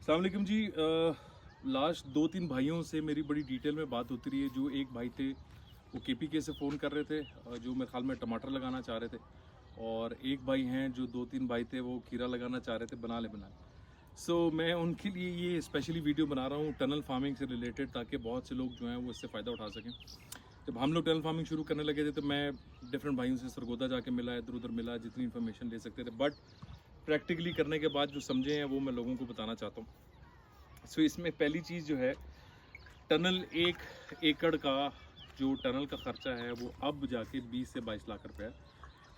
अस्सलाम वालेकुम जी। लास्ट 2-3 भाइयों से मेरी बड़ी डिटेल में बात होती रही है। जो एक भाई थे वो केपीके से फ़ोन कर रहे थे, जो मेरे ख्याल में टमाटर लगाना चाह रहे थे, और एक भाई हैं जो 2-3 भाई थे वो खीरा लगाना चाह रहे थे, बना ले। सो मैं उनके लिए ये स्पेशली वीडियो बना रहा हूँ टनल फार्मिंग से रिलेटेड, ताकि बहुत से लोग जो हैं वो इससे फ़ायदा उठा सकें। जब हम लोग टनल फार्मिंग शुरू करने लगे थे तो मैं डिफरेंट भाइयों से सरगोदा जाके मिला, इधर उधर मिला, जितनी इन्फॉर्मेशन ले सकते थे, बट प्रैक्टिकली करने के बाद जो समझे हैं वो मैं लोगों को बताना चाहता हूँ। सो इसमें पहली चीज़ जो है, टनल 1 एकड़ का जो टनल का ख़र्चा है वो अब जाके 20 से 22 लाख रुपए है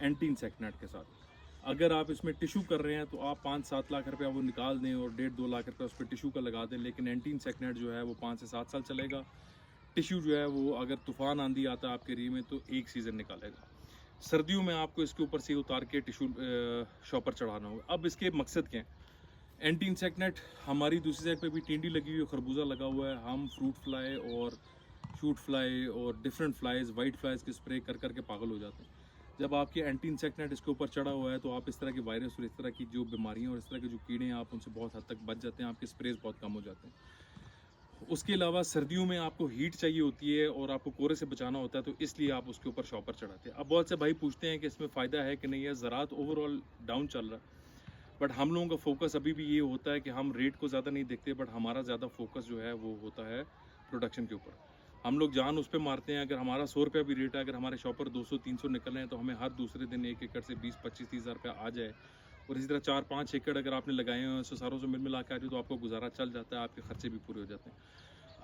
एंटी इंसेक्टिसाइड के साथ। अगर आप इसमें टिशू कर रहे हैं तो आप 5-7 लाख रुपया वो निकाल दें और 1.5-2 लाख रुपया उस पर टिशू का लगा दें, लेकिन एंटी इंसेक्टिसाइड जो है वो 5 से 7 साल चलेगा। टिशू जो है वो अगर तूफ़ान आंधी आता है आपके एरिया में तो एक सीज़न निकालेगा। सर्दियों में आपको इसके ऊपर से उतार के टिशू शॉपर चढ़ाना होगा। अब इसके मकसद क्या है? एंटी इंसेक्टिसाइड हमारी दूसरी साइड पे भी टिंडी लगी हुई है, खरबूजा लगा हुआ है। हम फ्रूट फ्लाई और शूट फ्लाई और डिफरेंट फ्लाइज, वाइट फ्लाइज के स्प्रे कर करके पागल हो जाते हैं। जब आपके एंटी इंसेक्टिसाइड इसके ऊपर चढ़ा हुआ है तो आप इस तरह के वायरस और इस तरह की जो बीमारियां और इस तरह के जो कीड़े हैं आप उनसे बहुत हद तक बच जाते हैं, आपके स्प्रेज बहुत कम हो जाते हैं। उसके अलावा सर्दियों में आपको हीट चाहिए होती है और आपको कोहरे से बचाना होता है, तो इसलिए आप उसके ऊपर शॉपर चढ़ाते हैं। अब बहुत से भाई पूछते हैं कि इसमें फ़ायदा है कि नहीं है। ज़रात ओवरऑल डाउन चल रहा है, बट हम लोगों का फोकस अभी भी ये होता है कि हम रेट को ज़्यादा नहीं देखते, बट हमारा ज़्यादा फोकस जो है वो होता है प्रोडक्शन के ऊपर। हम लोग जान उस पर मारते हैं। अगर हमारा 100 रुपया भी रेट है, अगर हमारे शॉपर 200-300 निकल रहे हैं तो हमें हर दूसरे दिन 1 एकड़ से 20-25-30 हज़ार रुपया आ जाए, और इसी तरह 4-5 एकड़ अगर आपने लगाए हैं तो सारों से मिल मिला के आ जाए तो आपको गुजारा चल जाता है, आपके खर्चे भी पूरे हो जाते हैं।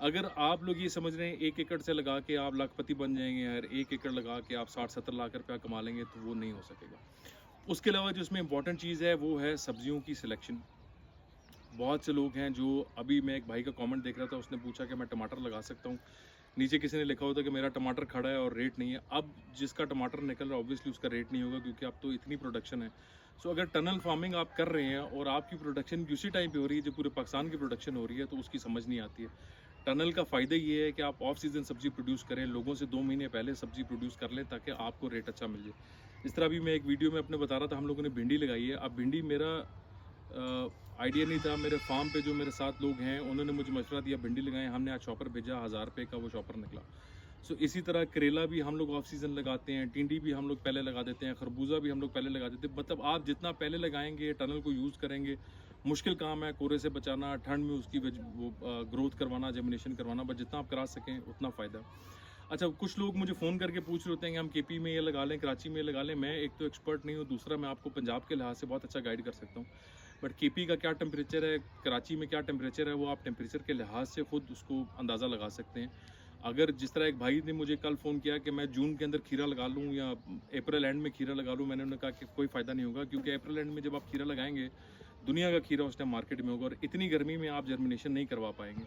अगर आप लोग ये समझ रहे हैं 1 एकड़ से लगा के आप लाखपति बन जाएंगे, और 1 एकड़ लगा के आप 60-70 लाख रुपया कमा लेंगे, तो वो नहीं हो सकेगा। उसके अलावा जो इसमें इंपॉर्टेंट चीज़ है वो है सब्जियों की सिलेक्शन। बहुत से लोग हैं जो, अभी मैं एक भाई का कमेंट देख रहा था, उसने पूछा कि मैं टमाटर लगा सकता हूँ। नीचे किसी ने लिखा होता कि मेरा टमाटर खड़ा है और रेट नहीं है। अब जिसका टमाटर निकल रहा है ऑब्वियसली उसका रेट नहीं होगा, क्योंकि अब तो इतनी प्रोडक्शन है। सो अगर टनल फार्मिंग आप कर रहे हैं और आपकी प्रोडक्शन उसी टाइम पे हो रही है जब पूरे पाकिस्तान की प्रोडक्शन हो रही है, तो उसकी समझ नहीं आती है। टनल का फ़ायदा ये है कि आप ऑफ सीज़न सब्जी प्रोड्यूस करें, लोगों से 2 महीने पहले सब्जी प्रोड्यूस कर लें ताकि आपको रेट अच्छा मिल जाए। इस तरह भी मैं एक वीडियो में अपने बता रहा था, हम लोगों ने भिंडी लगाई है। अब भिंडी मेरा आइडिया नहीं था। मेरे फार्म पे जो मेरे साथ लोग हैं उन्होंने मुझे मशवरा दिया, भिंडी लगाएं। हमने आज शॉपर भेजा, 1000 रुपये का वो शॉपर निकला। सो इसी तरह करेला भी हम लोग ऑफ सीज़न लगाते हैं, टिंडी भी हम लोग पहले लगा देते हैं, खरबूजा भी हम लोग पहले लगा देते हैं। मतलब आप जितना पहले लगाएंगे, टनल को यूज़ करेंगे, मुश्किल काम है कोहरे से बचाना, ठंड में उसकी ग्रोथ करवाना, जेमिनेशन करवाना, बट जितना आप करा सकें उतना फ़ायदा। अच्छा, कुछ लोग मुझे फ़ोन करके पूछ रहे होते हैं कि हम केपी में ये लगा लें, कराची में ये लगा लें। मैं एक तो एक्सपर्ट नहीं हूँ, दूसरा मैं आपको पंजाब के लिहाज से बहुत अच्छा गाइड कर सकता हूँ, बट केपी का क्या टेम्परेचर है, कराची में क्या टेम्परेचर है, वो आप टेम्परेचर के लिहाज से खुद उसको अंदाज़ा लगा सकते हैं। अगर जिस तरह एक भाई ने मुझे कल फ़ोन किया कि मैं जून के अंदर खीरा लगा लूँ या अप्रैल एंड में खीरा लगा लूँ, मैंने उन्हें कहा कि कोई फ़ायदा नहीं होगा, क्योंकि अप्रैल एंड में जब आप खीरा लगाएंगे, दुनिया का खीरा उस टाइम मार्केट में होगा और इतनी गर्मी में आप जर्मिनेशन नहीं करवा पाएंगे।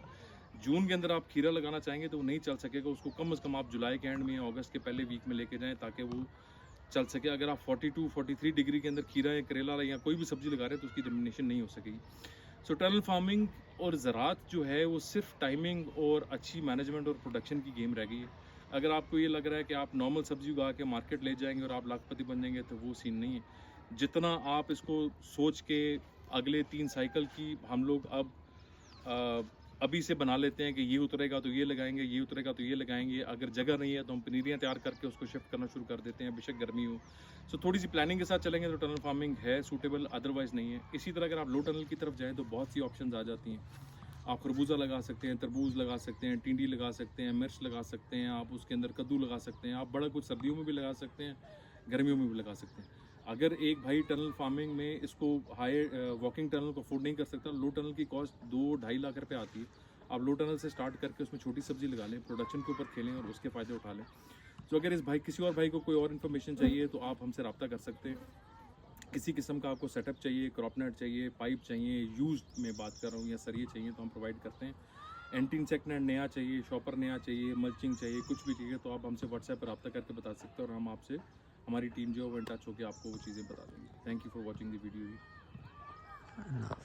जून के अंदर आप खीरा लगाना चाहेंगे तो वो नहीं चल सकेगा। उसको कम से कम आप जुलाई के एंड में या अगस्त के पहले वीक में लेके जाएं ताकि वो चल सके। अगर आप 42-43 डिग्री के अंदर खीरा या करेला या कोई भी सब्जी लगा रहे हैं तो उसकी जर्मिनेशन नहीं हो सकेगी। सो टनल फार्मिंग और ज़रात जो है वो सिर्फ टाइमिंग और अच्छी मैनेजमेंट और प्रोडक्शन की गेम रह गई है। अगर आपको ये लग रहा है कि आप नॉर्मल सब्जी उगा के मार्केट ले जाएंगे और आप लाखपति बन जाएंगे, तो वो सीन नहीं है। जितना आप इसको सोच के अगले 3 साइकिल की हम लोग अब अभी से बना लेते हैं कि ये उतरेगा तो ये लगाएंगे, ये उतरेगा तो ये लगाएंगे। अगर जगह नहीं है तो हम पनीरियाँ तैयार करके उसको शिफ्ट करना शुरू कर देते हैं, बेशक गर्मी हो। सो थोड़ी सी प्लानिंग के साथ चलेंगे तो टनल फार्मिंग है सूटेबल, अदरवाइज़ नहीं है। इसी तरह अगर आप लो टनल की तरफ जाएँ तो बहुत सी ऑप्शंस आ जाती हैं। आप खरबूजा लगा सकते हैं, तरबूज लगा सकते हैं, टिंडी लगा सकते हैं, मिर्च लगा सकते हैं, आप उसके अंदर कद्दू लगा सकते हैं। आप बड़ा कुछ सर्दियों में भी लगा सकते हैं, गर्मियों में भी लगा सकते हैं। अगर एक भाई टनल फार्मिंग में इसको हाई वॉकिंग टनल को अफोर्ड नहीं कर सकता, लो टनल की कॉस्ट 2-2.5 लाख रुपए आती है। आप लो टनल से स्टार्ट करके उसमें छोटी सब्जी लगा लें, प्रोडक्शन के ऊपर खेलें और उसके फ़ायदे उठा लें। तो अगर इस भाई किसी और भाई को कोई और इन्फॉर्मेशन चाहिए तो आप हमसे रब्ता कर सकते हैं। किसी किस्म का आपको सेटअप चाहिए, क्रॉपनेट चाहिए, पाइप चाहिए, यूज्ड में बात कर रहा हूँ, या सरिये चाहिए तो हम प्रोवाइड करते हैं। एंटी इंसेक्ट नेट नया चाहिए, शॉपर नया चाहिए, मल्चिंग चाहिए, कुछ भी चाहिए तो आप हमसे व्हाट्सएप पर रब्ता करके बता सकते हैं और हम आपसे, हमारी टीम जो है वो इन टच होकर आपको वो चीज़ें बता देंगे। Thank you for watching the video.